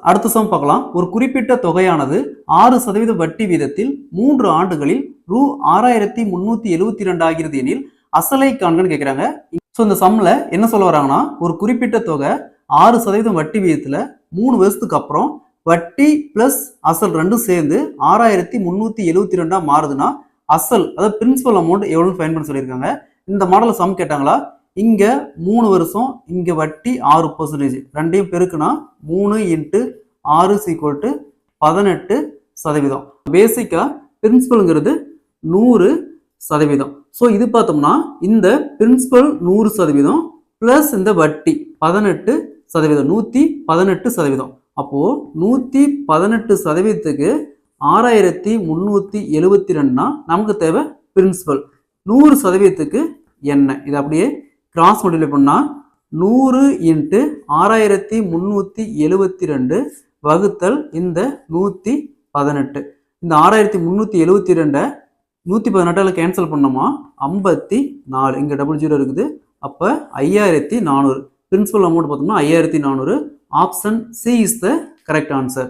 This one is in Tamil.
அடுத்த சம் பார்க்கலாம். ஒரு குறிப்பிட்ட தொகையானது 6% வட்டி வீதத்தில் 3 ஆண்டுகளில் ரூ 6372 ஆகிறது எனில் அசலை காண்கன்னு கேட்கிறாங்க. ஸோ இந்த சம்ல என்ன சொல்ல வராங்கன்னா, ஒரு குறிப்பிட்ட தொகை 6% வட்டி வீதத்துல 3 வருஷத்துக்கு அப்புறம் வட்டி பிளஸ் அசல் ரெண்டும் சேர்ந்து 6372 மாறுதுன்னா அசல் அதாவது பிரின்சிபல் அமௌண்ட் எவ்வளவுன்னு ஃபைண்ட் பண்ண சொல்லியிருக்காங்க. இந்த மாடல சம் கேட்டாங்களா, இங்க 3 வருஷம், இங்க வட்டி 6%, ரெண்டையும் பெருக்குனா 3 × 6 = 18%. பேசிக்கா பிரின்சிபல்ங்கிறது 100%. ஸோ இது பார்த்தோம்னா இந்த பிரின்சிபல் 100% பிளஸ் இந்த வட்டி 18%, 118%. அப்போ 118%க்கு 6372 நமக்கு தேவை பிரின்சிபல். 100%க்கு என்ன? இது அப்படியே கிராஸ் மல்டிப்ளை பண்ணா 100 × 6372 வகுத்தல் இந்த 118. இந்த 6372 118 கேன்சல் பண்ணோமா 54, இங்க டபுள் 0 இருக்குது. அப்ப 5400 பிரின்சிபல் அமௌண்ட் பார்த்தோம்னா 5400. Option C is the correct answer.